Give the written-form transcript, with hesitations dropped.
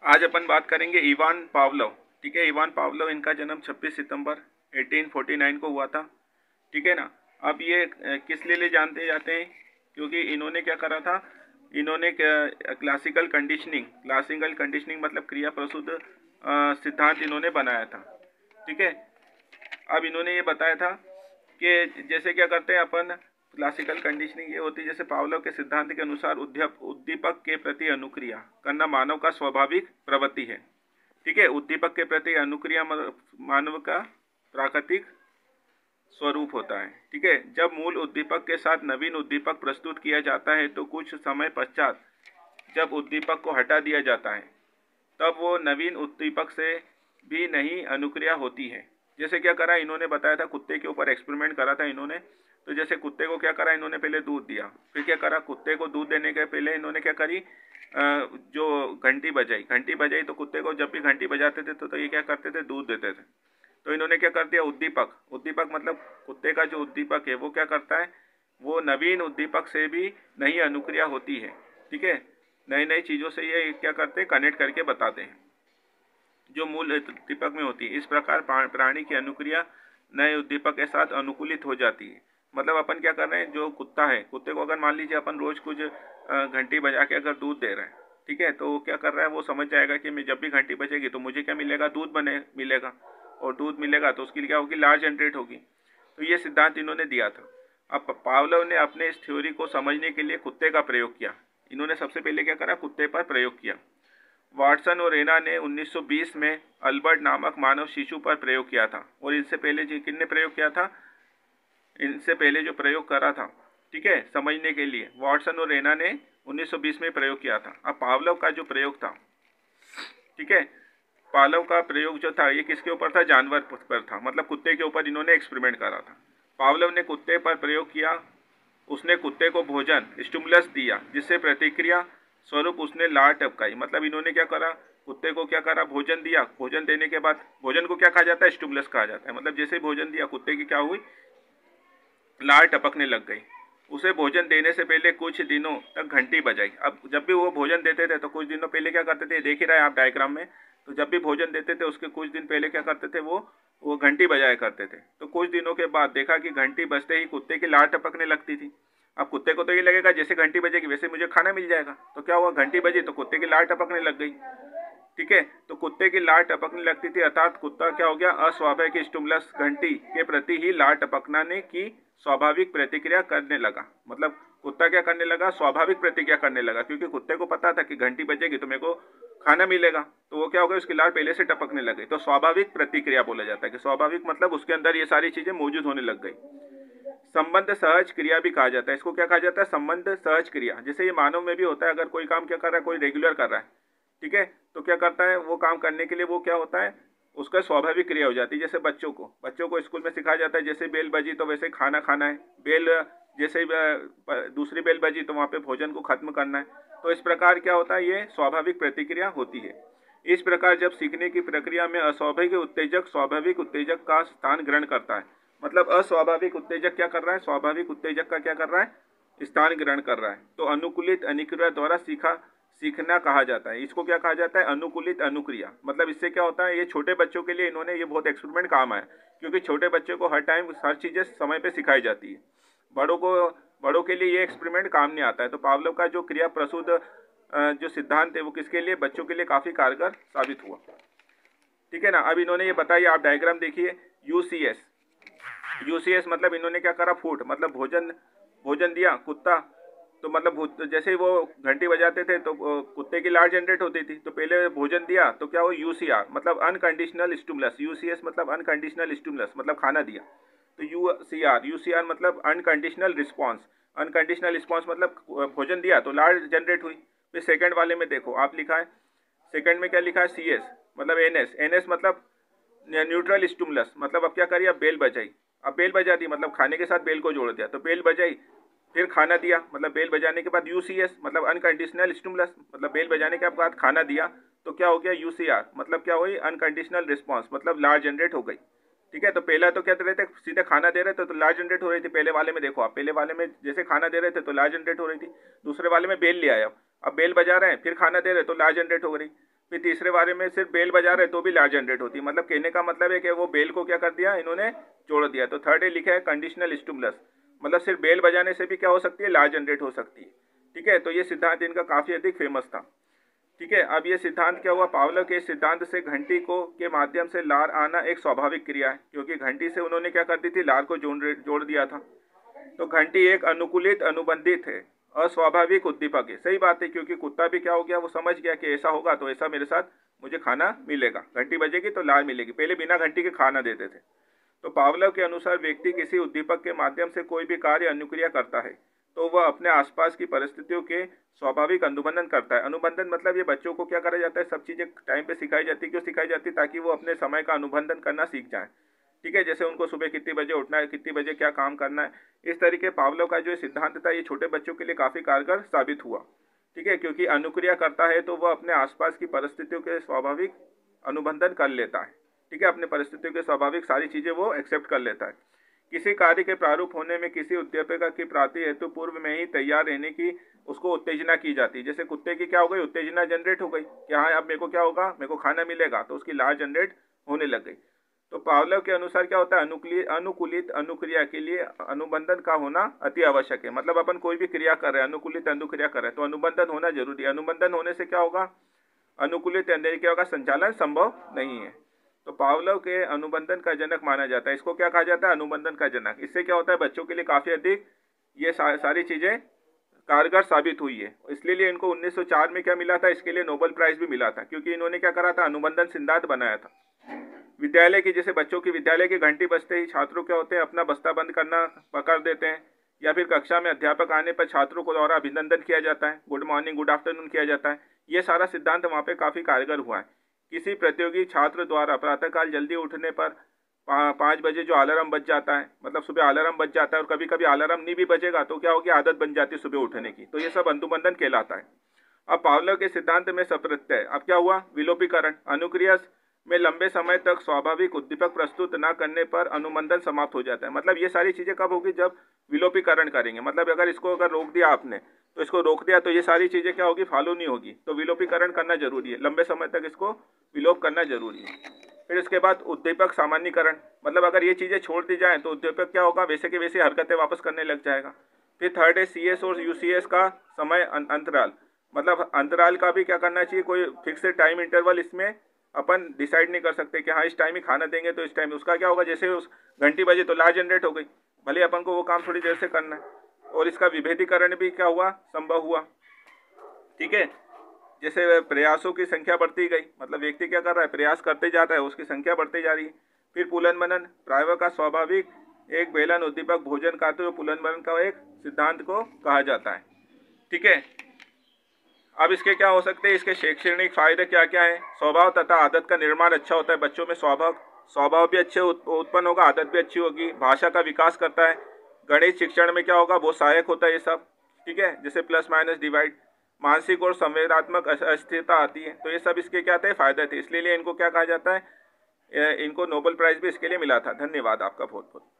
आज अपन बात करेंगे इवान पावलोव। ठीक है, इवान पावलोव, इनका जन्म 26 सितंबर 1849 को हुआ था। ठीक है ना। अब ये किस लिए जानते जाते हैं, क्योंकि इन्होंने क्या करा था, इन्होंने क्लासिकल कंडीशनिंग मतलब क्रिया प्रसूत सिद्धांत इन्होंने बनाया था। ठीक है। अब इन्होंने ये बताया था कि जैसे क्या करते हैं अपन, क्लासिकल कंडीशनिंग ये होती है जैसे पावलोव के सिद्धांत के अनुसार उद्दीपक के प्रति अनुक्रिया करना मानव का स्वाभाविक प्रवृत्ति है। ठीक है, उद्दीपक के प्रति अनुक्रिया मानव का प्राकृतिक स्वरूप होता है। ठीक है, जब मूल उद्दीपक के साथ नवीन उद्दीपक प्रस्तुत किया जाता है तो कुछ समय पश्चात जब उद्दीपक को हटा दिया जाता है तब वो नवीन उद्दीपक से भी नई अनुक्रिया होती है। जैसे क्या करा, इन्होंने बताया था, कुत्ते के ऊपर एक्सपेरिमेंट करा था इन्होंने। तो जैसे कुत्ते को क्या करा, इन्होंने पहले दूध दिया, फिर क्या करा, कुत्ते को दूध देने के पहले इन्होंने क्या करी, जो घंटी बजाई तो कुत्ते को जब भी घंटी बजाते थे तो ये क्या करते थे, दूध देते थे। तो इन्होंने क्या कर दिया, उद्दीपक मतलब कुत्ते का जो उद्दीपक है वो क्या करता है, वो नवीन उद्दीपक से भी नई अनुक्रिया होती है। ठीक है, नई नई चीज़ों से ये क्या करते हैं, कनेक्ट करके बताते हैं जो मूल उद्दीपक में होती है। इस प्रकार प्राणी की अनुक्रिया नए उद्दीपक के साथ अनुकूलित हो जाती है। मतलब अपन क्या कर रहे हैं, जो कुत्ता है, कुत्ते को अगर मान लीजिए अपन रोज कुछ घंटी बजा के अगर दूध दे रहे हैं, ठीक है, तो वो क्या कर रहा है, वो समझ जाएगा कि मैं जब भी घंटी बजेगी तो मुझे क्या मिलेगा, दूध मिलेगा, और दूध मिलेगा तो उसके लिए क्या होगी, लार्ज जनरेट होगी। तो ये सिद्धांत इन्होंने दिया था। अब पावलोव ने अपने इस थ्योरी को समझने के लिए कुत्ते का प्रयोग किया। इन्होंने सबसे पहले क्या करा, कुत्ते पर प्रयोग किया। वाटसन और रेना ने 1920 में अल्बर्ट नामक मानव शिशु पर प्रयोग किया था। और इनसे पहले किसने प्रयोग किया था, इनसे पहले जो प्रयोग करा था, ठीक है, समझने के लिए वाटसन और रेना ने 1920 में प्रयोग किया था। अब पावलोव का जो प्रयोग था, ठीक है, पावलोव का प्रयोग जो था ये किसके ऊपर था, जानवर पर था, मतलब कुत्ते के ऊपर इन्होंने एक्सपेरिमेंट करा था। पावलोव ने कुत्ते पर प्रयोग किया। उसने कुत्ते को भोजन स्टिमुलस दिया जिससे प्रतिक्रिया स्वरूप उसने लार टपकाई। मतलब इन्होंने क्या करा, कुत्ते को क्या करा, भोजन दिया। भोजन देने के बाद, भोजन को क्या कहा जाता है, स्टिमुलस कहा जाता है। मतलब जैसे ही भोजन दिया, कुत्ते की क्या हुई, लार टपकने लग गई। उसे भोजन देने से पहले कुछ दिनों तक घंटी बजाई। अब जब भी वो भोजन देते थे तो कुछ दिनों पहले क्या करते थे, देख ही रहे हैं आप डायग्राम में, तो जब भी भोजन देते थे उसके कुछ दिन पहले क्या करते थे, वो घंटी बजाया करते थे। तो कुछ दिनों के बाद देखा कि घंटी बजते ही कुत्ते की लार टपकने लगती थी। अब कुत्ते को तो ये लगेगा जैसे घंटी बजेगी वैसे मुझे खाना मिल जाएगा। तो क्या हुआ, घंटी बजी तो कुत्ते की लार टपकने लग गई। ठीक है, तो कुत्ते की लार टपकने लगती थी, अर्थात कुत्ता क्या हो गया, अस्वाभाविक स्टिमुलस घंटी के प्रति ही लार टपकने की स्वाभाविक प्रतिक्रिया करने लगा। मतलब कुत्ता क्या करने लगा, स्वाभाविक प्रतिक्रिया करने लगा, क्योंकि कुत्ते को पता था कि घंटी बजेगी तो मेरे को खाना मिलेगा। तो वो क्या हो गया, उसकी लार पहले से टपकने लगी। तो स्वाभाविक प्रतिक्रिया बोला जाता है कि स्वाभाविक मतलब उसके अंदर ये सारी चीजें मौजूद होने लग गई। संबंध सहज क्रिया भी कहा जाता है। इसको क्या कहा जाता है, संबंध सहज क्रिया। जैसे ये मानव में भी होता है, अगर कोई काम क्या कर रहा है, कोई रेगुलर कर रहा है, ठीक है, तो क्या करता है, वो काम करने के लिए वो क्या होता है, उसका स्वाभाविक क्रिया हो जाती है। जैसे बच्चों को स्कूल में सिखाया जाता है, जैसे बेल बजी तो वैसे खाना खाना है, बेल जैसे ही दूसरी बेल बजी तो वहाँ पे भोजन को खत्म करना है। तो इस प्रकार क्या होता है, ये स्वाभाविक प्रतिक्रिया होती है। इस प्रकार जब सीखने की प्रक्रिया में अस्वाभाविक उत्तेजक स्वाभाविक उत्तेजक का स्थान ग्रहण करता है, मतलब अस्वाभाविक उत्तेजक क्या कर रहा है, स्वाभाविक उत्तेजक का क्या कर रहा है, स्थान ग्रहण कर रहा है, तो अनुकूलित अनुक्रिया द्वारा सीखना कहा जाता है। इसको क्या कहा जाता है, अनुकूलित अनुक्रिया। मतलब इससे क्या होता है, ये छोटे बच्चों के लिए इन्होंने ये बहुत एक्सपेरिमेंट काम आया, क्योंकि छोटे बच्चों को हर टाइम हर चीज़ें समय पे सिखाई जाती है। बड़ों के लिए ये एक्सपेरिमेंट काम नहीं आता है। तो पावलोव का जो क्रिया प्रसूत जो सिद्धांत है वो किसके लिए, बच्चों के लिए काफ़ी कारगर साबित हुआ। ठीक है ना। अब इन्होंने ये बताइए, आप डायग्राम देखिए, यूसीएस मतलब इन्होंने क्या करा, फूड मतलब भोजन दिया कुत्ता, तो मतलब जैसे ही वो घंटी बजाते थे तो कुत्ते की लार जनरेट होती थी। तो पहले भोजन दिया तो क्या हो, यूसीआर मतलब अनकंडीशनल स्टिमुलस, यूसीएस मतलब अनकंडीशनल स्टिमुलस मतलब खाना दिया। तो यूसीआर मतलब अनकंडीशनल रिस्पॉन्स, अनकंडीशनल रिस्पॉन्स मतलब भोजन दिया तो लार जनरेट हुई। फिर सेकंड वाले में देखो, आप लिखा है, सेकंड में क्या लिखा है, सीएस मतलब एनएस मतलब न्यूट्रल स्टिमुलस। मतलब अब क्या करिए, अब बेल बजाई, अब बेल बजा दी मतलब खाने के साथ बेल को जोड़ दिया, तो बेल बजाई फिर खाना दिया, मतलब बेल बजाने के बाद यूसीएस मतलब अनकंडीशनल स्टिमुलस, मतलब बेल बजाने के बाद खाना दिया तो क्या हो गया, यूसीआर मतलब क्या हुई, अनकंडीशनल रिस्पॉन्स मतलब लार जनरेट हो गई। ठीक है, तो पहला तो क्या दे रहे थे, सीधे खाना दे रहे थे तो लार जनरेट हो रही थी। पहले वाले में देखो आप, पहले वाले में जैसे खाना दे रहे थे तो लार जनरेट हो रही थी। दूसरे वाले में बेल ले आया, अब बेल बजा रहे हैं फिर खाना दे रहे तो लार जनरेट हो रही। फिर तीसरे बारे में सिर्फ बेल बजा रहे तो भी लार जनरेट होती है। मतलब कहने का मतलब है कि वो बेल को क्या कर दिया इन्होंने, जोड़ दिया। तो थर्ड ए लिखा है कंडीशनल स्टिमुलस, मतलब सिर्फ बेल बजाने से भी क्या हो सकती है, लार जनरेट हो सकती है। ठीक है, तो ये सिद्धांत इनका काफ़ी अधिक फेमस था। ठीक है, अब ये सिद्धांत क्या हुआ, पावलोव के सिद्धांत से घंटी को के माध्यम से लार आना एक स्वाभाविक क्रिया है, क्योंकि घंटी से उन्होंने क्या कर दी थी, लार को जोड़ दिया था। तो घंटी एक अनुकूलित अनुबंधित है, अस्वाभाविक उद्दीपक है। सही बात है, क्योंकि कुत्ता भी क्या हो गया, वो समझ गया कि ऐसा होगा तो ऐसा मेरे साथ मुझे खाना मिलेगा, घंटी बजेगी तो लार मिलेगी। पहले बिना घंटी के खाना देते थे। तो पावलोव के अनुसार व्यक्ति किसी उद्दीपक के माध्यम से कोई भी कार्य अनुक्रिया करता है तो वह अपने आसपास की परिस्थितियों के स्वाभाविक अनुबंधन करता है। अनुबंधन मतलब ये बच्चों को क्या करा जाता है, सब चीज़ें टाइम पे सिखाई जाती है। क्यों सिखाई जाती है, ताकि वो अपने समय का अनुबंधन करना सीख जाए। ठीक है, जैसे उनको सुबह कितने बजे उठना है, कितने बजे क्या काम करना है। इस तरीके पावलोव का जो सिद्धांत था ये छोटे बच्चों के लिए काफ़ी कारगर साबित हुआ। ठीक है, क्योंकि अनुक्रिया करता है तो वह अपने आसपास की परिस्थितियों के स्वाभाविक अनुबंधन कर लेता है। ठीक है, अपने परिस्थितियों के स्वाभाविक सारी चीज़ें वो एक्सेप्ट कर लेता है। किसी कार्य के प्रारूप होने में किसी उद्दीपक की प्राप्ति हेतु पूर्व में ही तैयार रहने की उसको उत्तेजना की जाती है। जैसे कुत्ते की क्या हो गई, उत्तेजना जनरेट हो गई कि हाँ अब मेरे को क्या होगा, मेरे को खाना मिलेगा, तो उसकी लार जनरेट होने लग गई। तो पावलोव के अनुसार क्या होता है, अनुकूलित अनुक्रिया के लिए अनुबंधन का होना अति आवश्यक है। मतलब अपन कोई भी क्रिया कर रहे हैं, अनुकूलित अनुक्रिया कर रहे हैं, तो अनुबंधन होना जरूरी है। अनुबंधन होने से क्या होगा, अनुकूलित अनुक्रिया का संचालन संभव नहीं है। तो पावलोव के अनुबंधन का जनक माना जाता है। इसको क्या कहा जाता है, अनुबंधन का जनक। इससे क्या होता है, बच्चों के लिए काफ़ी अधिक ये सारी चीज़ें कारगर साबित हुई है। इसलिए इनको 1904 में क्या मिला था, इसके लिए नोबेल प्राइज़ भी मिला था, क्योंकि इन्होंने क्या करा था, अनुबंधन सिद्धांत बनाया था। विद्यालय की, जैसे बच्चों की विद्यालय की घंटी बजते ही छात्रों क्या होते हैं, अपना बस्ता बंद करना पकड़ देते हैं, या फिर कक्षा में अध्यापक आने पर छात्रों को द्वारा अभिनंदन किया जाता है, गुड मॉर्निंग गुड आफ्टरनून किया जाता है। ये सारा सिद्धांत वहाँ पे काफ़ी कारगर हुआ है। किसी प्रतियोगी छात्र द्वारा प्रातःकाल जल्दी उठने पर 5 बजे जो अलार्म बज जाता है, मतलब सुबह अलार्म बज जाता है, और कभी कभी अलार्म नहीं भी बजेगा तो क्या होगी, आदत बन जाती है सुबह उठने की, तो ये सब अनुबंधन कहलाता है। अब पावलोव के सिद्धांत में सप्रत्यय, अब क्या हुआ, विलोपीकरण। अनुक्रिया में लंबे समय तक स्वाभाविक उद्दीपक प्रस्तुत न करने पर अनुबंधन समाप्त हो जाता है। मतलब ये सारी चीज़ें कब होगी, जब विलोपीकरण करेंगे। मतलब अगर इसको रोक दिया आपने, तो इसको रोक दिया तो ये सारी चीज़ें क्या होगी, फॉलो नहीं होगी। तो विलोपीकरण करना जरूरी है, लंबे समय तक इसको विलोप करना जरूरी है। फिर इसके बाद उद्दीपक सामान्यीकरण, मतलब अगर ये चीज़ें छोड़ दी जाएँ तो उद्दीपक क्या होगा, वैसे के वैसे हरकतें वापस करने लग जाएगा। फिर थर्ड है CS और UCS का समय अंतराल, मतलब अंतराल का भी क्या करना चाहिए, कोई फिक्स टाइम इंटरवल इसमें अपन डिसाइड नहीं कर सकते कि हाँ इस टाइम ही खाना देंगे तो इस टाइम। उसका क्या होगा, जैसे उस घंटी बजे तो लार जनरेट हो गई, भले अपन को वो काम थोड़ी देर से करना है। और इसका विभेदीकरण भी क्या हुआ, संभव हुआ। ठीक है, जैसे प्रयासों की संख्या बढ़ती गई, मतलब व्यक्ति क्या कर रहा है, प्रयास करते जाता है, उसकी संख्या बढ़ती जा रही है। फिर पुलन मनन, प्रायः का स्वाभाविक एक बेलन उद्दीपक भोजन का, तो पुलन मनन का एक सिद्धांत को कहा जाता है। ठीक है, अब इसके क्या हो सकते हैं, इसके शैक्षणिक फायदे क्या क्या है। स्वभाव तथा आदत का निर्माण अच्छा होता है, बच्चों में स्वभाव भी अच्छे उत्पन्न होगा, आदत भी अच्छी होगी। भाषा का विकास करता है, गणित शिक्षण में क्या होगा, बहुत सहायक होता है ये सब। ठीक है, जैसे प्लस माइनस डिवाइड। मानसिक और संवेदनात्मक अस्थिरता आती है, तो ये सब इसके क्या थे, फायदे थे। इसलिए इनको क्या कहा जाता है, इनको नोबेल प्राइज़ भी इसके लिए मिला था। धन्यवाद आपका बहुत बहुत।